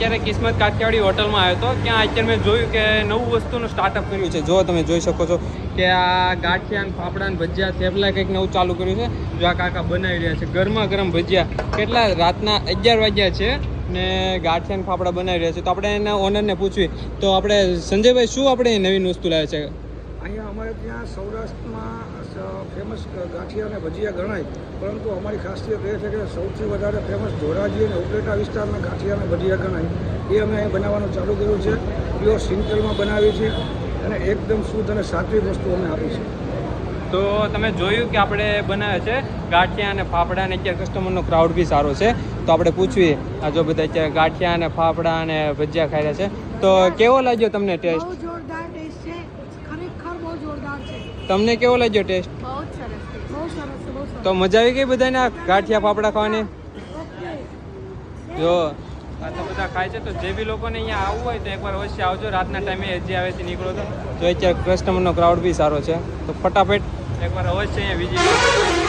અત્યારે કિસ્મત કાઠિયાવાડી હોટલમાં આવ્યો હતો. ત્યાં અત્યારે મેં જોયું કે નવું વસ્તુનું સ્ટાર્ટઅપ કર્યું છે. જો તમે જોઈ શકો છો કે આ ગાંઠિયા ફાફડા ભજીયા થેપલા કંઈક નવું ચાલુ કર્યું છે. જો આ કાકા બનાવી રહ્યા છે ગરમા ગરમ ભજીયા. કેટલા રાતના 11 વાગ્યા છે ને ગાંઠિયા ફાફડા બનાવી રહ્યા છે. તો આપણે એના ઓનરને પૂછવી. તો આપણે સંજયભાઈ શું આપણે નવીન વસ્તુ લાવ્યા છે? અહીંયા અમારે ત્યાં સૌરાષ્ટ્રમાં ફેમસ ગાંઠિયા અને ભજીયા ગણાય, પરંતુ અમારી ખાસિયત એ છે કે સૌથી વધારે ફેમસ ધોરાજી અને ઉપલેટા વિસ્તારના ગાંઠિયા અને ભજીયા ગણાય. એ અમે અહીં બનાવવાનું ચાલુ કર્યું છે. પ્યોર સિંગતેલમાં બનાવીએ છીએ અને એકદમ શુદ્ધ અને સાત્વિક વસ્તુ અમે આપી છે. તો તમે જોયું કે આપણે બનાવે છે ગાંઠિયા અને ફાફડા અને અત્યારે કસ્ટમરનો ક્રાઉડ બી સારો છે. તો આપણે પૂછવીએ. આ જો બધા અત્યારે ગાંઠિયા અને ફાફડા અને ભજીયા ખાઈ રહ્યા છે. તો કેવો લાગ્યો તમને ટેસ્ટ? બહુ જોરદાર ટેસ્ટ છે, ખરેખર બહુ જોરદાર છે. તમને કેવો લાગ્યો ટેસ્ટ? બહુ સરસ છે, બહુ સરસ છે, બહુ સરસ. તો મજા આવી ગઈ બધાને આ ગાંઠિયા ફાફડા ખાવાની? ઓકે. જો આ તો બધા ખાય છે. તો જે બી લોકોને અહીંયા આવવું હોય તો એકવાર અવશ્ય આવજો. રાતના ટાઈમે જે આવેથી નીકળો તો જો અત્યારે કસ્ટમરનો ક્રાઉડ બી સારો છે. તો ફટાફટ એકવાર અવશ્ય અહીંયા વિઝિટ